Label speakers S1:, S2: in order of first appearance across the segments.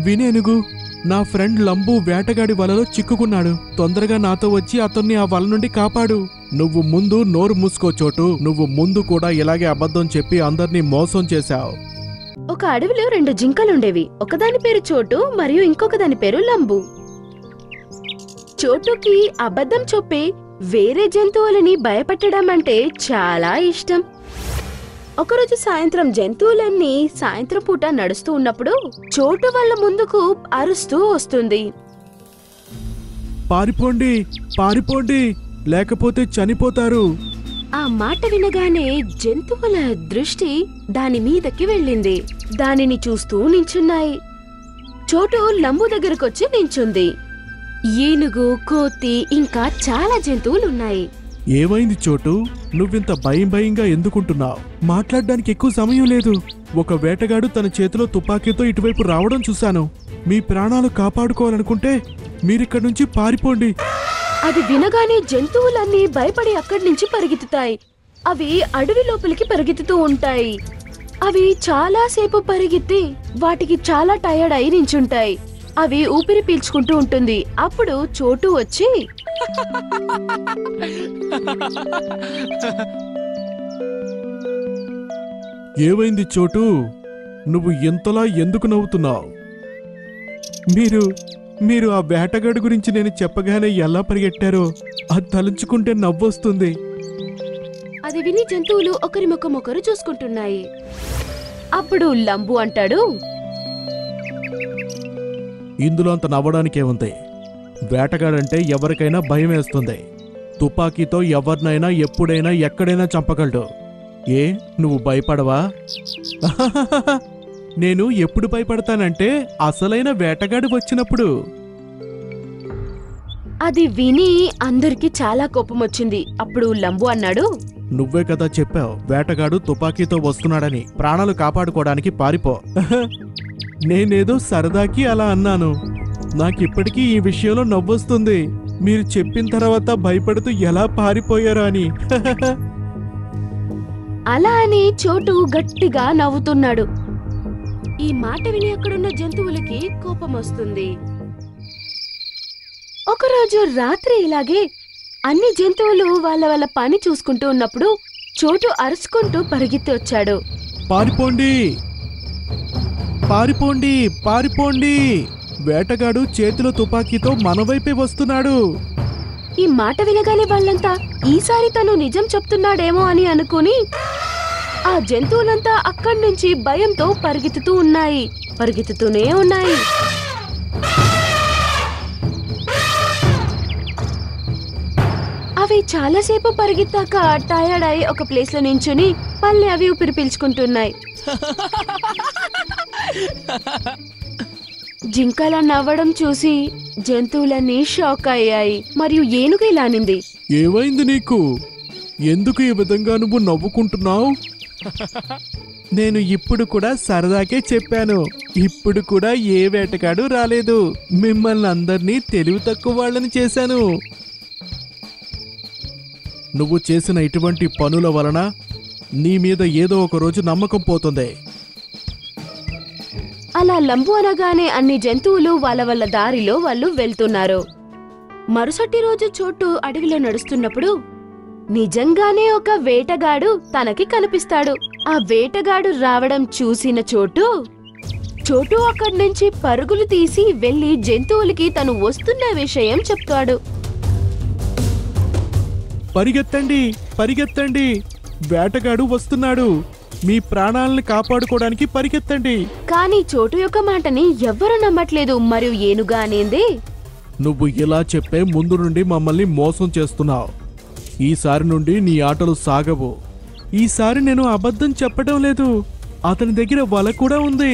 S1: వినేనుగు, నా ఫ్రెండ్ లంబు వేటగాడి వలలో చిక్కుకున్నాడు. తొందరగా నాతో వచ్చి అతన్ని ఆ వల నుండి కాపాడు. నువ్వు ముందు నోరు మూసుకో చోటు. నువ్వు ముందు కూడా ఇలాగే అబద్ధం చెప్పి అందర్నీ మోసం చేశావు.
S2: ఒక అడవిలో 2 జింకలుండేవి. ఒకదాని పేరు చోటు మరియు ఇంకొక దాని పేరు లంబు. చోటుకి అబద్ధం చెప్పి వేరే జంతువులని భయపెట్టడం అంటే చాలా ఇష్టం. ఒకరోజు సాయంత్రం జంతువులన్నీ సాయంత్రం పూట నడుస్తూ ఉన్నప్పుడు చోటు వాళ్ళ ముందుకు అరుస్తూ వస్తుంది.
S1: పారిపోండి, పారిపోండి, లేకపోతే చనిపోతారు.
S2: ఆ మాట వినగానే జంతువుల దృష్టి దాని మీదకి వెళ్ళింది. దానిని చూస్తూ నించున్నాయి. చోటు లంబు దగ్గరకొచ్చి నించుంది. ఏనుగు, కోతి ఇంకా చాలా జంతువులున్నాయి.
S1: ఏమైంది చోటు? నువ్వింత భయంగా ఎందుకుంటున్నావు? మాట్లాడడానికి ఎక్కువ సమయం లేదు. ఒక వేటగాడు తన చేతిలో తుపాకీతో ఇటువైపు రావడం చూశాను. మీ ప్రాణాలు కాపాడుకోవాలనుకుంటే మీరిక్కడి నుంచి పారిపోండి.
S2: అది వినగానే జంతువులన్నీ భయపడి అక్కడి నుంచి పరిగెత్తుతాయి. అవి అడవి లోపలికి పరిగెత్తుతూ ఉంటాయి. అవి చాలాసేపు పరిగెత్తి వాటికి చాలా టయర్డ్ అయి నించుంటాయి. అవి ఊపిరి పీల్చుకుంటూ ఉంటుంది. అప్పుడు చోటు వచ్చి,
S1: ఏమైంది చోటు? నువ్వు ఎంతలా ఎందుకు నవ్వుతున్నావు? మీరు ఆ వేటగాడు గురించి నేను చెప్పగానే ఎలా పరిగెట్టారో అది తలుచుకుంటే నవ్వొస్తుంది.
S2: అది విని జంతువులు ఒకరి ముఖం ఒకరు చూసుకుంటున్నాయి. అప్పుడు లంబు అంటాడు,
S1: ఇందులో అంత నవ్వడానికే ఉంది. వేటగాడంటే ఎవరికైనా భయం వేస్తుంది. తుపాకీతో ఎవరినైనా ఎప్పుడైనా ఎక్కడైనా చంపగలడు. ఏ, నువ్వు భయపడవా? నేను ఎప్పుడు భయపడతానంటే అసలైన వేటగాడు వచ్చినప్పుడు.
S2: అది విని అందరికి చాలా కోపం వచ్చింది. అప్పుడు లంబు అన్నాడు,
S1: నువ్వే కదా చెప్పావు వేటగాడు తుపాకీతో వస్తున్నాడని. ప్రాణాలు కాపాడుకోవడానికి పారిపో. నేనేదో సరదాకి అలా అన్నాను. నాకిప్పటికీ ఈ విషయంలో నవ్వొస్తుంది. మీరు చెప్పిన తర్వాత భయపడుతూ ఎలా పారిపోయారో అని.
S2: అలా అని చోటు గట్టిగా నవ్వుతున్నాడు. ఈ మాట విని అక్కడున్న జంతువులకి కోపం వస్తుంది. ఒకరోజు రాత్రి ఇలాగే అన్ని జంతువులు వాళ్ళ పని చూసుకుంటూ ఉన్నప్పుడు చోటు అరుచుకుంటూ పరిగెత్తి వచ్చాడు.
S1: పారిపోండి, పారిపోండి, పారిపోండి! వేటగాడు చేతిలో తుపాకీతో మన వైపే వస్తున్నాడు.
S2: ఈ మాట వినగానే వాళ్ళంతా ఈసారి తను నిజం చెప్తున్నాడేమో అని అనుకుని ఆ జంతువులంతా అక్కడి నుంచి భయంతో పరిగెత్తుతూనే ఉన్నాయి. అవి చాలాసేపు పరిగెత్తాక టయర్డ్ అయి ఒక ప్లేస్ లో నించుని మళ్ళీ అవి ఊపిరి పీల్చుకుంటున్నాయి. జింకల నవ్వడం చూసి జంతువులన్నీ షాక్ అయ్యాయి. మరియు ఏనుగు ఇలా అనింది,
S1: ఏమైంది నీకు? ఎందుకు ఈ విధంగా నువ్వు నవ్వుకుంటున్నావు? నేను ఇప్పుడు కూడా సరదాకే చెప్పాను. ఇప్పుడు కూడా ఏ వేటగాడు రాలేదు. మిమ్మల్ని అందరినీ తెలివి తక్కువ వాళ్ళని చేశాను. నువ్వు చేసిన ఇటువంటి పనుల వలన నీ మీద ఏదో ఒక రోజు నమ్మకం పోతుంది.
S2: అలా లంబు అనగానే అన్ని జంతువులు వాళ్ళ దారిలో వాళ్ళు వెళ్తున్నారు. మరుసటి రోజు చోటు అడవిలో నడుస్తున్నప్పుడు నిజంగానే ఒక వేటగాడు తనకి కనిపిస్తాడు. ఆ వేటగాడు రావడం చూసిన చోటు అక్కడి నుంచి పరుగులు తీసి వెళ్లి జంతువులకి తను వస్తున్న విషయం చెప్తాడు.
S1: పరిగెత్తండి, పరిగెత్తండి! వేటగాడు వస్తున్నాడు. మీ ప్రాణాలను కాపాడుకోవడానికి పరిగెత్తండి.
S2: కానీ చోటు యొక్క మాటని ఎవ్వరూ నమ్మట్లేదు. మరియు ఏనుగా అనేది,
S1: నువ్వు ఇలా చెప్పే ముందు నుండి మమ్మల్ని మోసం చేస్తున్నావు. ఈసారి నుండి నీ ఆటలు సాగవు. ఈసారి నేను అబద్ధం చెప్పడం లేదు. అతని దగ్గర వల కూడా ఉంది.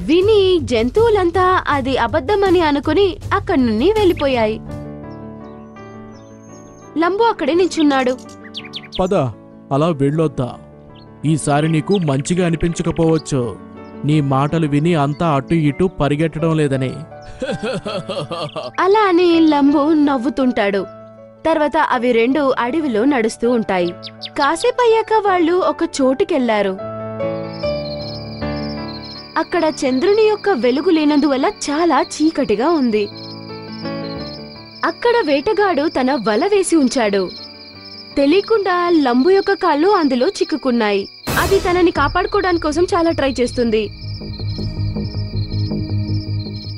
S2: విని జంతువులంతా అది అబద్ధమని అనుకుని అక్కడి నుండి వెళ్ళిపోయాయి. లంబు అక్కడే నించున్నాడు.
S1: పద, అలా వెళ్ళొద్దా. ఈసారి నీకు మంచిగా అనిపించకపోవచ్చు. నీ మాటలు విని అంతా అటు ఇటు పరిగెట్టడం లేదని.
S2: అలా అని లంబు నవ్వుతుంటాడు. తర్వాత అవి రెండు అడవిలో నడుస్తూ ఉంటాయి. కాసేపయ్యాక వాళ్ళు ఒక చోటుకెళ్లారు. అక్కడ చంద్రుని యొక్క వెలుగు లేనందువల్ల చాలా చీకటిగా ఉంది. అక్కడ వేటగాడు తన వల వేసి ఉంచాడు. తెలియకుండా లంబు యొక్క కాళ్ళు అందులో చిక్కుకున్నాయి. అది తనని కాపాడుకోవడానికి కోసం చాలా ట్రై చేస్తుంది.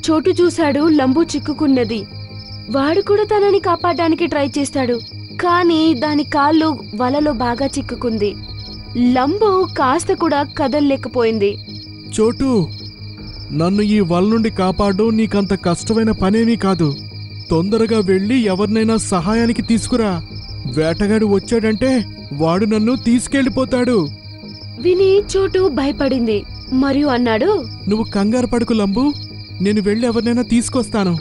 S2: చోటు చూశాడు లంబు చిక్కుకున్నది. వాడు కూడా తనని కాపాడడానికి ట్రై చేస్తాడు. కానీ దాని కాళ్ళు వలలో బాగా చిక్కుకుంది. లంబు కాస్త కూడా కదల్లేకపోయింది.
S1: చోటు, నన్ను ఈ వల నుండి కాపాడడం నీకంత కష్టమైన పనేమీ కాదు. తొందరగా వెళ్ళి ఎవరినైనా సహాయానికి తీసుకురా. వేటగాడు వచ్చాడంటే వాడు నన్ను తీసుకెళ్లిపోతాడు.
S2: విని చోటు భయపడింది మరియు అన్నాడు,
S1: నువ్వు కంగారు పడుకు లంబు, నేను వెళ్ళి ఎవరినైనా తీసుకొస్తాను.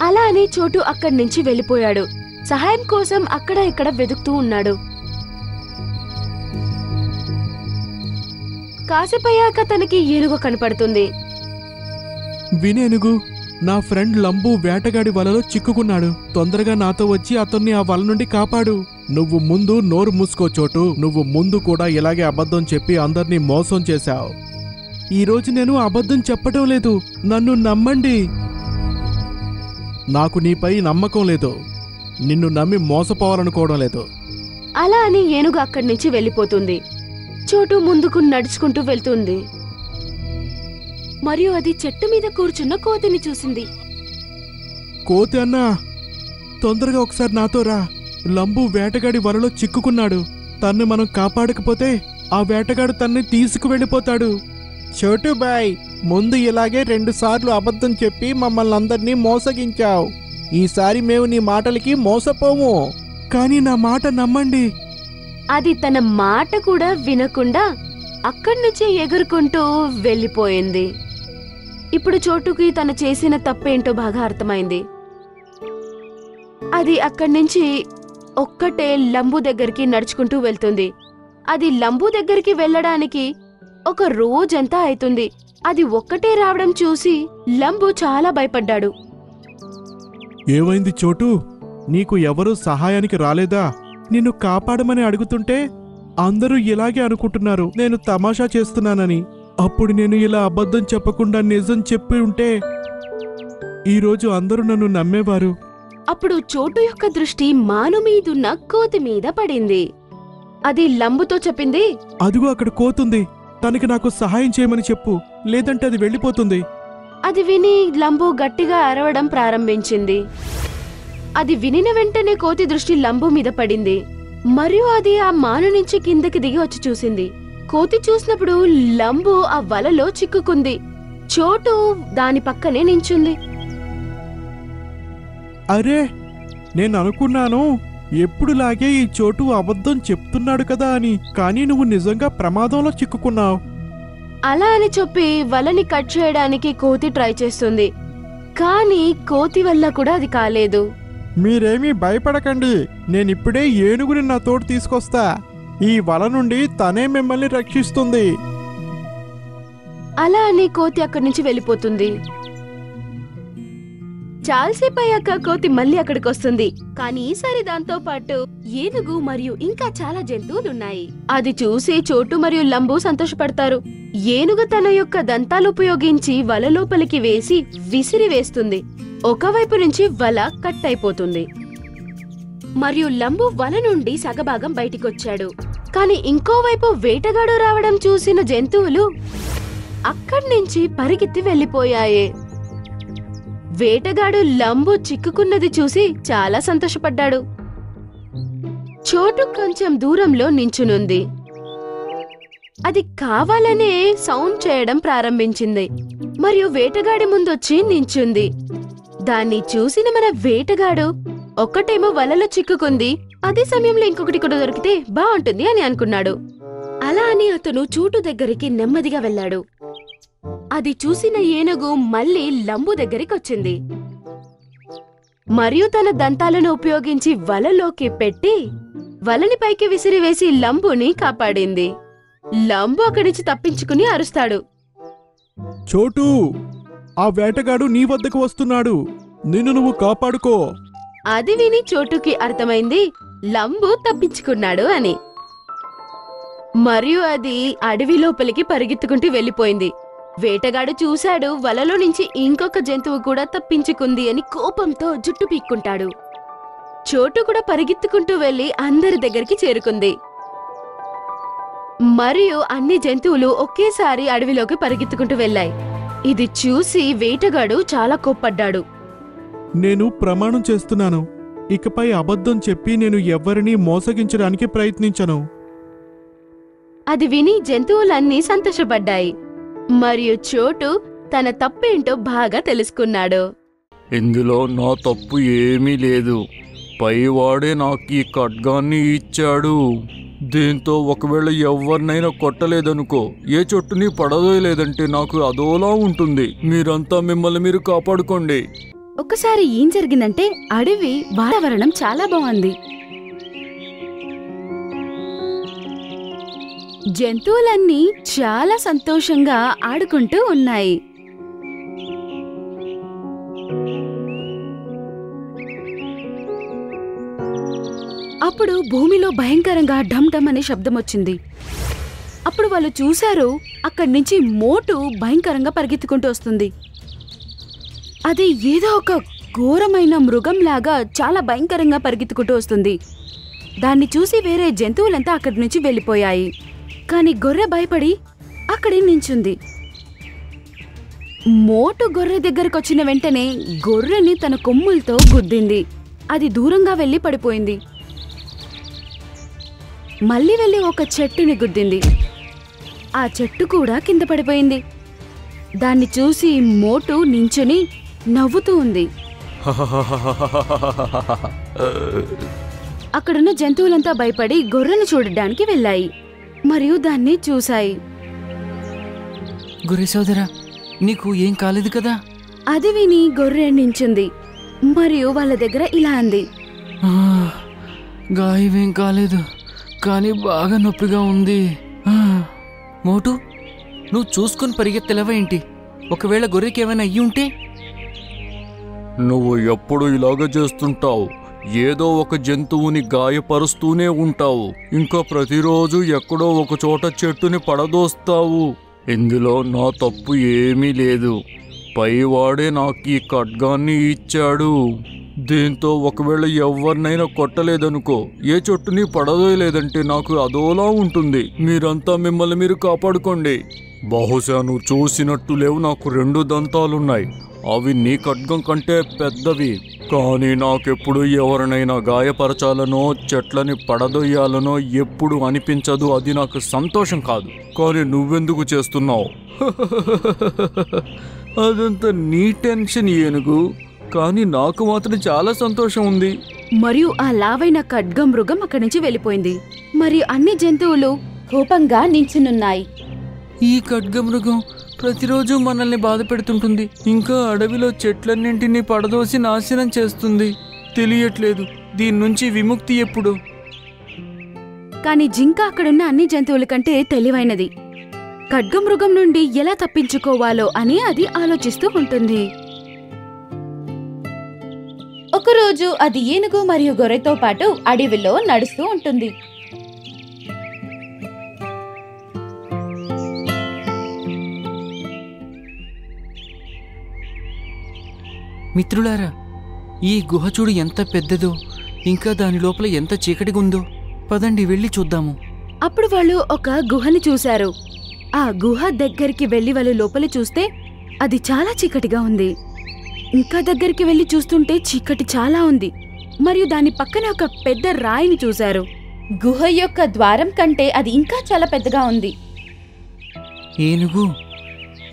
S2: అలా అని చోటు అక్కడి నుంచి వెళ్ళిపోయాడు. సహాయం కోసం అక్కడ ఇక్కడ వెతుకుతూ ఉన్నాడు. కాసేపయ్యాక తనకి ఏనుగు కనపడుతుంది.
S1: వినేనుగు, నా ఫ్రెండ్ లంబు వేటగాడి వలలో చిక్కుకున్నాడు. తొందరగా నాతో వచ్చి అతన్ని ఆ వల నుండి కాపాడు. నువ్వు ముందు నోరు మూసుకో చోటు. నువ్వు ముందు కూడా ఇలాగే అబద్ధం చెప్పి అందర్నీ మోసం చేశావు. ఈరోజు నేను అబద్ధం చెప్పటం లేదు, నన్ను నమ్మండి. నాకు నీపై నమ్మకం లేదు. నిన్ను నమ్మి మోసపోవాలనుకోవడం లేదు.
S2: అలా అని ఏనుగు అక్కడి నుంచి వెళ్ళిపోతుంది. చోటు ముందుకు నడుచుకుంటూ వెళ్తుంది మరియు అది చెట్టు మీద కూర్చున్న కోతిని చూసింది.
S1: కోతి అన్నా, తొందరగా ఒకసారి నాతో రా. లంబు వేటగాడి వలలో చిక్కుకున్నాడు. తన్ని మనం కాపాడకపోతే ఆ వేటగాడు తన్ని తీసుకువెళ్ళిపోతాడు. చోటు బాయ్, ముందు ఇలాగే 2 సార్లు అబద్ధం చెప్పి మమ్మల్ని అందరినీ మోసగించావు. ఈసారి మేము నీ మాటలకి మోసపోము. కానీ నా మాట నమ్మండి.
S2: అది తన మాట కూడా వినకుండా అక్కడి నుంచి ఎగురుకుంటూ వెళ్ళిపోయింది. ఇప్పుడు చోటుకి తను చేసిన తప్పేంటో బాగా అర్థమైంది. అది అక్కడి నుంచి ఒక్కటే లంబు దగ్గరికి నడుచుకుంటూ వెళ్తుంది. అది లంబు దగ్గరికి వెళ్ళడానికి ఒక రోజంతా అవుతుంది. అది ఒక్కటే రావడం చూసి లంబు చాలా భయపడ్డాడు.
S1: ఏమైంది చోటు? నీకు ఎవరూ సహాయానికి రాలేదా? నిన్ను కాపాడమని అడుగుతుంటే అందరూ ఇలాగే అనుకుంటున్నారు నేను తమాషా చేస్తున్నానని. అప్పుడు నేను ఇలా అబద్ధం చెప్పకుండా నిజం చెప్పి ఉంటే ఈరోజు అందరూ నన్ను నమ్మేవారు.
S2: అప్పుడు చోటు యొక్క దృష్టి మాను మీదున్న కోతి మీద పడింది. అది లంబుతో చెప్పింది,
S1: అదిగో అక్కడ కోతుంది. తనకి నాకు సహాయం చేయమని చెప్పు, లేదంటే అది వెళ్ళిపోతుంది.
S2: అది విని లంబు గట్టిగా అరవడం ప్రారంభించింది. అది వినిన వెంటనే కోతి దృష్టి లంబు మీద పడింది మరియు అది ఆ మాను నుంచి కిందకి దిగి వచ్చి చూసింది. కోతి చూసినప్పుడు లంబు ఆ వలలో చిక్కుకుంది. చోటు దాని పక్కనే నించుంది.
S1: అరే, నేను అనుకున్నాను ఎప్పుడులాగే ఈ చోటు అబద్ధం చెప్తున్నాడు కదా అని. కానీ నువ్వు నిజంగా ప్రమాదంలో చిక్కుకున్నావు.
S2: అలా అని చెప్పి వలని కట్ చేయడానికి కోతి ట్రై చేస్తుంది. కానీ కోతి వల్ల కూడా అది కాలేదు.
S1: మీరేమీ భయపడకండి, నేనిప్పుడే ఏనుగుని నా తోడు తీసుకొస్తా. ఈ వల నుండి తనే మిమ్మల్ని రక్షిస్తుంది.
S2: అలా అని కోతి అక్కడి నుంచి వెళ్ళిపోతుంది. చాలాసేపు అయ్యాక కోతి మళ్ళీ అక్కడికి వస్తుంది. కానీ ఈసారి దాంతో పాటు ఏనుగు మరియు ఇంకా చాలా జంతువులున్నాయి. అది చూసి చోటు మరియు లంబు సంతోషపడతారు. ఏనుగు తన యొక్క దంతాలు ఉపయోగించి వల లోపలికి వేసి విసిరి వేస్తుంది. ఒకవైపు నుంచి వల కట్ అయిపోతుంది మరియు లంబు వల నుండి సగభాగం బయటికొచ్చాడు. కాని ఇంకోవైపు వేటగాడు రావడం చూసిన జంతువులు అక్కడి నుంచి పరిగెత్తి వెళ్లిపోయాయి. వేటగాడు లంబు చిక్కుకున్నది చూసి చాలా సంతోషపడ్డాడు. చోటు కొంచెం దూరంలో నించునుంది. అది కావాలనే సౌండ్ చేయడం ప్రారంభించింది మరియు వేటగాడి ముందొచ్చి నించుంది. దాన్ని చూసిన మన వేటగాడు ఒక్కటేమో వలలో చిక్కుకుంది, అదే సమయంలో ఇంకొకటి కూడా దొరికితే బాగుంటుంది అని అనుకున్నాడు. అలా అని అతను చోటు దగ్గరికి నెమ్మదిగా వెళ్ళాడు. అది చూసిన ఏనుగు మళ్ళీ లంబు దగ్గరికొచ్చింది మరియు తన దంతాలను ఉపయోగించి వలలోకి పెట్టి వలని పైకి విసిరివేసి లంబుని కాపాడింది. లంబు అక్కడి నుంచి తప్పించుకుని అరుస్తాడు,
S1: చోటు, ఆ వేటగాడు నీ వద్దకు వస్తున్నాడు, నిన్ను నువ్వు కాపాడుకో.
S2: అది విని చోటుకి అర్థమైంది లంబు తప్పించుకున్నాడు అని. మరియు అది అడవి లోపలికి పరిగెత్తుకుంటూ వెళ్ళిపోయింది. వేటగాడు చూశాడు, వలలో నుంచి ఇంకొక జంతువు కూడా తప్పించుకుంది అని కోపంతో జుట్టు పీక్కుంటాడు. చోటు కూడా పరిగెత్తుకుంటూ వెళ్లి అందరి దగ్గరికి చేరుకుంది. మరియు అన్ని జంతువులు ఒకేసారి అడవిలోకి పరిగెత్తుకుంటూ వెళ్ళాయి. ఇది చూసి వేటగాడు చాలా కోప్పడ్డాడు.
S1: నేను ప్రమాణం చేస్తున్నాను, ఇకపై అబద్ధం చెప్పి నేను ఎవ్వరినీ మోసగించడానికి ప్రయత్నించను.
S2: అది విని జంతువులన్నీ సంతోషపడ్డాయి. మరియు చోటు తన తప్పేంటో బాగా తెలుసుకున్నాడు.
S3: ఇందులో నా తప్పు ఏమీ లేదు. పైవాడే నాకు ఈ ఖడ్గాన్ని ఇచ్చాడు. దీంతో ఒకవేళ ఎవరినైనా కొట్టలేదనుకో, ఏ చొట్టుని పడదోయలేదంటే నాకు అదోలా ఉంటుంది. మీరంతా మిమ్మల్ని మీరు కాపాడుకోండి.
S2: ఒకసారి ఏం జరిగిందంటే అడవి వాతావరణం చాలా బాగుంది. జంతువులన్నీ చాలా సంతోషంగా ఆడుకుంటూ ఉన్నాయి. అప్పుడు భూమిలో భయంకరంగా ఢమ్ ఢమ్ అనే శబ్దం వచ్చింది. అప్పుడు వాళ్ళు చూశారు, అక్కడి నుంచి మోటు భయంకరంగా పరిగెత్తుకుంటూ వస్తుంది. అది ఏదో ఒక ఘోరమైన మృగంలాగా చాలా భయంకరంగా పరిగెత్తుకుంటూ వస్తుంది. దాన్ని చూసి వేరే జంతువులంతా అక్కడి నుంచి వెళ్ళిపోయాయి. కాని గొర్రె భయపడి అక్కడే నించుంది. మోటు గొర్రె దగ్గరకొచ్చిన వెంటనే గొర్రెని తన కొమ్ములతో గుద్దింది. అది దూరంగా వెళ్లి పడిపోయింది. మళ్ళీ వెళ్లి ఒక చెట్టుని గుద్దింది. ఆ చెట్టు కూడా కింద పడిపోయింది. దాన్ని చూసి మోటు నించుని నవ్వుతూ ఉంది. అక్కడున్న జంతువులంతా భయపడి గొర్రెను చూడడానికి వెళ్ళాయి మరియు దాన్ని చూశాయి.
S4: గొర్రె సోదరా, నీకు ఏం కాలేదు కదా?
S2: అది విని గొర్రె నించుంది మరియు వాళ్ళ దగ్గర ఇలా అంది.
S4: గాయమేం కాలేదు, కానీ బాగా నొప్పిగా ఉంది. మోటు, నువ్వు చూసుకుని పరిగెత్తలేవా ఏంటి? ఒకవేళ గొర్రెకి ఏమైనా అయ్యి ఉంటే?
S3: నువ్వు ఎప్పుడు ఇలాగ చేస్తుంటావు. ఏదో ఒక జంతువుని గాయపరుస్తూనే ఉంటావు. ఇంకా ప్రతిరోజు ఎక్కడో ఒక చోట చెట్టుని పడదోస్తావు. ఇందులో నా తప్పు ఏమీ లేదు. పైవాడే నాకు ఈ ఖడ్గాన్ని ఇచ్చాడు. దీంతో ఒకవేళ ఎవరినైనా కొట్టలేదనుకో, ఏ చొట్టుని పడదోయలేదంటే నాకు అదోలా ఉంటుంది. మీరంతా మిమ్మల్ని మీరు కాపాడుకోండి. బహుశా నువ్వు చూసినట్టు లేవు, నాకు 2 దంతాలున్నాయి. అవి నీ ఖడ్గం కంటే పెద్దవి. కానీ నాకెప్పుడు ఎవరినైనా గాయపరచాలనో చెట్లని పడదొయ్యాలనో ఎప్పుడు అనిపించదు. అది నాకు సంతోషం కాదు. కానీ నువ్వెందుకు చేస్తున్నావు? అదంతా నీ టెన్షన్ ఏనుగు, కానీ నాకు మాత్రం చాలా సంతోషం ఉంది.
S2: మరియు ఆ లావైన ఖడ్గ మృగం అక్కడి నుంచి వెళ్ళిపోయింది. మరియు అన్ని జంతువులు కోపంగా నించునున్నాయి.
S4: ఈ ఖడ్గమృగం ప్రతిరోజు మనల్ని బాధ పెడుతుంటుంది. ఇంకా అడవిలో చెట్లన్నింటినీ పడదోసి నాశనం చేస్తుంది. తెలియట్లేదు దీని నుంచి విముక్తి ఎప్పుడు.
S2: కాని జింక అక్కడున్న అన్ని జంతువుల కంటే తెలివైనది. ఖడ్గమృగం నుండి ఎలా తప్పించుకోవాలో అని అది ఆలోచిస్తూ ఉంటుంది. ఒకరోజు అది ఏనుగు మరియు గొర్రెతో పాటు అడవిలో నడుస్తూ ఉంటుంది.
S4: మిత్రులారా, ఈ గుహ చూడు ఎంత పెద్దదో, ఇంకా దాని లోపల ఎంత చీకటిగా ఉందో. పదండి వెళ్ళి చూద్దాము.
S2: అప్పుడు వాళ్ళు ఒక గుహని చూశారు. ఆ గుహ దగ్గరికి వెళ్లి వాళ్ళు లోపలి చూస్తే అది చాలా చీకటిగా ఉంది. ఇంకా దగ్గరికి వెళ్లి చూస్తుంటే చీకటి చాలా ఉంది. మరియు దాని పక్కనే ఒక పెద్ద రాయిని చూశారు. గుహ యొక్క ద్వారం కంటే అది ఇంకా చాలా పెద్దగా ఉంది.
S4: ఏనుగు,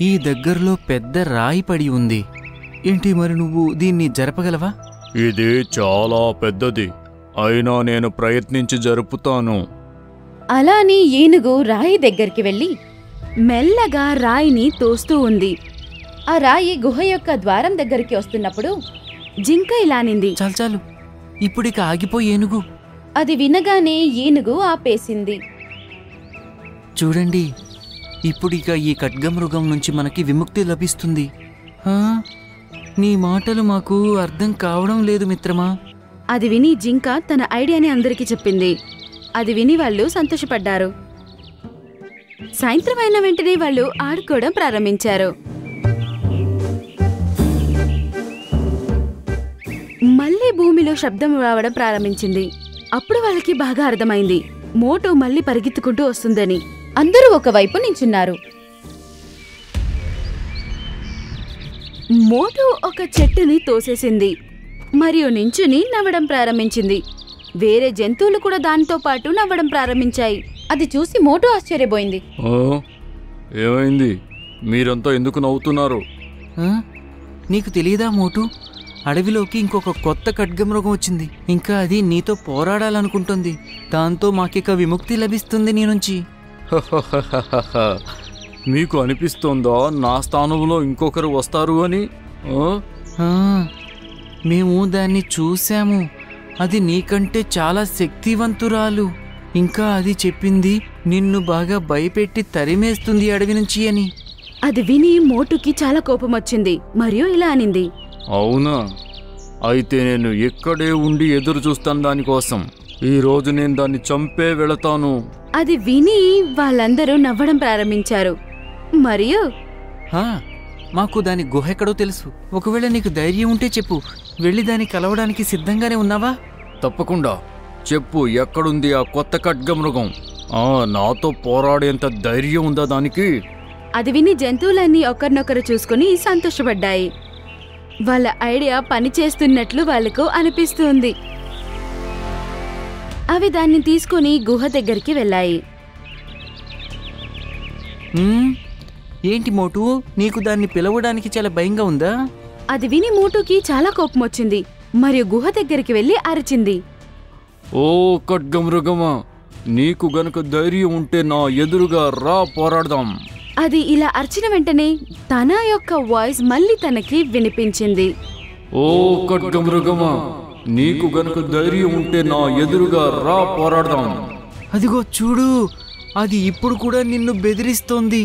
S4: ఈ దగ్గరలో పెద్ద రాయి పడి ఉంది. ఏంటి మరి నువ్వు దీన్ని జరపగలవా?
S3: ఇది చాలా పెద్దది, అయినా నేను ప్రయత్నించి జరుపుతాను.
S2: అలా అని ఏనుగు రాయి దగ్గరికి వెళ్లి మెల్లగా రాయిని తోస్తూ ఉంది. ఆ రాయి గుహ యొక్క ద్వారం దగ్గరికి వస్తున్నప్పుడు జింక ఇలానింది.
S4: చాలు చాలు, ఇప్పుడిక ఆగిపోయి ఏనుగు.
S2: అది వినగానే ఏనుగు ఆపేసింది.
S4: చూడండి, ఇప్పుడిక ఈ ఖడ్గమృగం నుంచి మనకి విముక్తి లభిస్తుంది. నీ మాటలు మాకు అర్థం కావడం లేదు మిత్రమా.
S2: అది విని జింక తన ఐడియాని అందరికీ చెప్పింది. అది విని వాళ్ళు సంతోషపడ్డారు. సాయంత్రం అయిన వెంటనే వాళ్ళు ఆడుకోవడం ప్రారంభించారు. మళ్ళీ భూమిలో శబ్దం రావడం ప్రారంభించింది. అప్పుడు వాళ్ళకి బాగా అర్థమైంది మోటు మళ్ళీ పరిగెత్తుకుంటూ వస్తుందని. అందరూ ఒకవైపు నించున్నారు. మోటు ఒక చెట్టుని తోసేసింది మరియు నించుని నవ్వడం ప్రారంభించింది. వేరే జంతువులు కూడా దానితో పాటు నవ్వడం ప్రారంభించాయి. అది చూసి మోటు ఆశ్చర్యపోయింది.
S3: ఏమైంది? మీరంతా ఎందుకు నవ్వుతున్నారు?
S4: నీకు తెలియదా మోటు, అడవిలోకి ఇంకొక కొత్త ఖడ్గమృగం వచ్చింది. ఇంకా అది నీతో పోరాడాలనుకుంటుంది. దాంతో మాకిక విముక్తి లభిస్తుంది నీ నుంచి.
S3: మీకు అనిపిస్తోందా నా స్థానంలో ఇంకొకరు వస్తారు అని?
S4: మేము దాన్ని చూశాము. అది నీకంటే చాలా శక్తివంతురాలు. ఇంకా అది చెప్పింది నిన్ను బాగా భయపెట్టి తరిమేస్తుంది అడవి నుంచి అని.
S2: అది విని మోటుకి చాలా కోపం వచ్చింది మరియు ఇలా అనింది.
S3: అవునా? అయితే నేను ఇక్కడే ఉండి ఎదురు చూస్తాను దానికోసం. ఈ రోజు నేను దాన్ని చంపే వెళతాను.
S2: అది విని వాళ్ళందరూ నవ్వడం ప్రారంభించారు. మరియు
S4: మాకు దాని గుహ ఎక్కడో తెలుసు. ఒకవేళ నీకు ధైర్యం ఉంటే చెప్పు, వెళ్ళి దాన్ని కలవడానికి సిద్ధంగానే ఉన్నావా?
S3: తప్పకుండా చెప్పు, ఎక్కడుంది ఆ కొత్త ఖడ్గమృగం? నాతో పోరాడేంత ధైర్యం ఉందా దానికి?
S2: అది విని జంతువులన్నీ ఒకరినొకరు చూసుకుని సంతోషపడ్డాయి. వాళ్ళ ఐడియా పనిచేస్తున్నట్లు వాళ్లకు అనిపిస్తుంది. అవి దాన్ని తీసుకుని గుహ దగ్గరికి వెళ్ళాయి.
S4: ఏంటి మోటు, నీకు దాన్ని పిలవడానికి చాలా భయంగా ఉందా?
S2: అది విని మోటుకి చాలా కోపం వచ్చింది మరియు గుహ దగ్గరికి వెళ్లి అరిచింది.
S3: ఓ ఖడ్గమృగమా, నీకు గనుక ధైర్యం ఉంటే నా ఎదురుగా రా, పోరాడదాం.
S2: అది ఇలా అరిచిన వెంటనే తన యొక్క వాయిస్ మళ్ళీ తనకి వినిపించింది.
S3: ఓ ఖడ్గమృగమా, నీకు గనుక ధైర్యం ఉంటే నా ఎదురుగా రా, పోరాడదాం.
S4: అదిగో చూడు, అది ఇప్పుడు కూడా నిన్ను బెదిరిస్తోంది.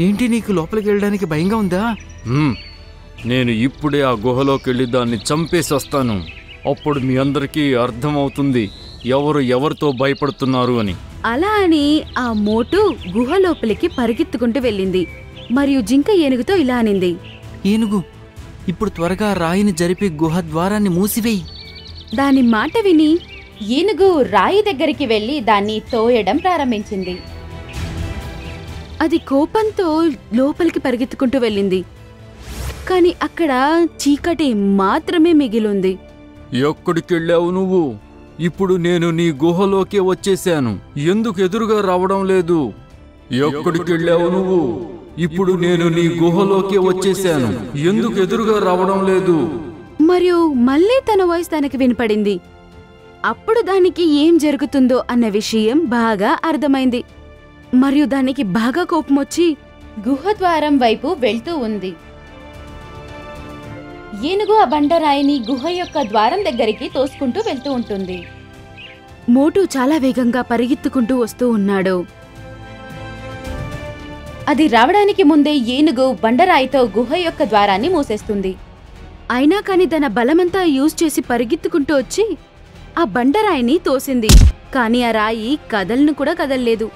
S4: ఏంటి, నీకు లోపలికి వెళ్ళడానికి భయంగా ఉందా?
S3: నేను ఇప్పుడే ఆ గుహలోకి వెళ్ళి దాన్ని చంపేసి వస్తాను. అప్పుడు మీ అందరికీ అర్థమవుతుంది ఎవరు ఎవరితో భయపడుతున్నారు అని.
S2: అలా అని ఆ మోటు గుహ లోపలికి పరిగెత్తుకుంటూ వెళ్ళింది మరియు జింక ఏనుగుతో ఇలా అనింది.
S4: ఏనుగు, ఇప్పుడు త్వరగా రాయిని జరిపి గుహ ద్వారాన్ని మూసివేయి.
S2: దాని మాట విని ఏనుగు రాయి దగ్గరికి వెళ్లి దాన్ని తోయడం ప్రారంభించింది. అది కోపంతో లోపలికి పరిగెత్తుకుంటూ వెళ్ళింది. కాని అక్కడ చీకటి మాత్రమే మిగిలింది.
S3: ఎక్కడికెళ్ళావు నువ్వు? ఇప్పుడు నేను నీ గుహలోకే వచ్చేశాను. ఎందుకు ఎదురుగా రావడం లేదు? ఎక్కడికెళ్ళావు నువ్వు? ఇప్పుడు నేను నీ గుహలోకే వచ్చేశాను. ఎందుకు ఎదురుగా రావడం లేదు?
S2: మరియు మళ్ళీ తన వాయిస్ తనకి వినపడింది. అప్పుడు దానికి ఏం జరుగుతుందో అన్న విషయం బాగా అర్థమైంది మరియు దానికి బాగా కోపం వచ్చి గుహ ద్వారం వైపు వెళ్తూ ఉంది. ఏనుగు ఆ బండరాయిని గుహ యొక్క ద్వారం దగ్గరికి తోసుకుంటూ వెళ్తూ ఉంటుంది. మోటు చాలా వేగంగా పరిగెత్తుకుంటూ వస్తూ ఉన్నాడు. అది రావడానికి ముందే ఏనుగు బండరాయితో గుహ యొక్క ద్వారాన్ని మూసేస్తుంది. అయినా కాని తన బలమంతా యూజ్ చేసి పరిగెత్తుకుంటూ వచ్చి ఆ బండరాయిని తోసింది. కాని ఆ రాయి కదలను కూడా కదల్లేదు.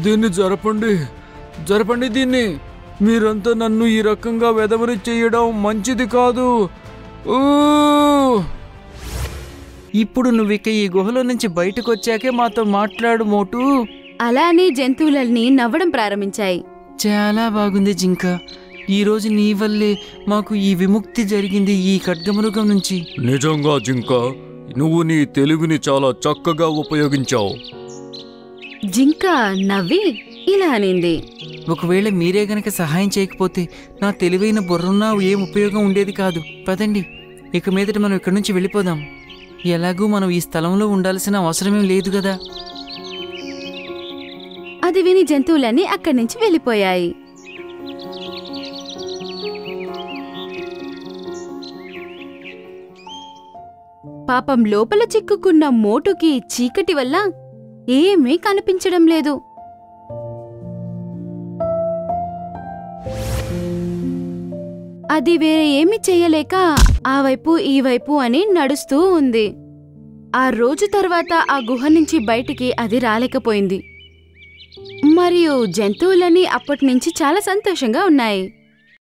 S3: దీన్ని జరపండి, జరపండి దీన్ని. మీరంతా నన్ను ఈ రకంగా వెదవరి చేయడం మంచిది కాదు.
S4: ఇప్పుడు నువ్విక ఈ గుహలో నుంచి బయటకు వచ్చాకే మాతో మాట్లాడు మోటు.
S2: అలానే జంతువులన్నీ నవ్వడం ప్రారంభించాయి.
S4: చాలా బాగుంది జింక, ఈరోజు నీ వల్లే మాకు ఈ విముక్తి జరిగింది ఈ ఖడ్గమృగం నుంచి.
S3: నిజంగా జింక, నువ్వు నీ తెలివిని చాలా చక్కగా ఉపయోగించావు.
S2: జింక నవ్వి ఇలా అనింది.
S4: ఒకవేళ మీరే గనక సహాయం చేయకపోతే నా తెలివైన బుర్రున్నా ఏం ఉపయోగం ఉండేది కాదు. పదండి, ఇక మీదట మనం ఇక్కడి నుంచి వెళ్ళిపోదాం. ఎలాగూ మనం ఈ స్థలంలో ఉండాల్సిన అవసరమేం లేదు కదా.
S2: అది విని జంతువులన్నీ అక్కడి నుంచి వెళ్ళిపోయాయి. పాపం లోపల చిక్కుకున్న మోటుకి చీకటి వల్ల ఏమీ కనిపించడం లేదు. అది వేరే ఏమీ చెయ్యలేక ఆ వైపు ఈ వైపు అని నడుస్తూ ఉంది. ఆ రోజు తర్వాత ఆ గుహ నుంచి బయటికి అది రాలేకపోయింది. మరియు జంతువులన్నీ అప్పటినుంచి చాలా సంతోషంగా ఉన్నాయి.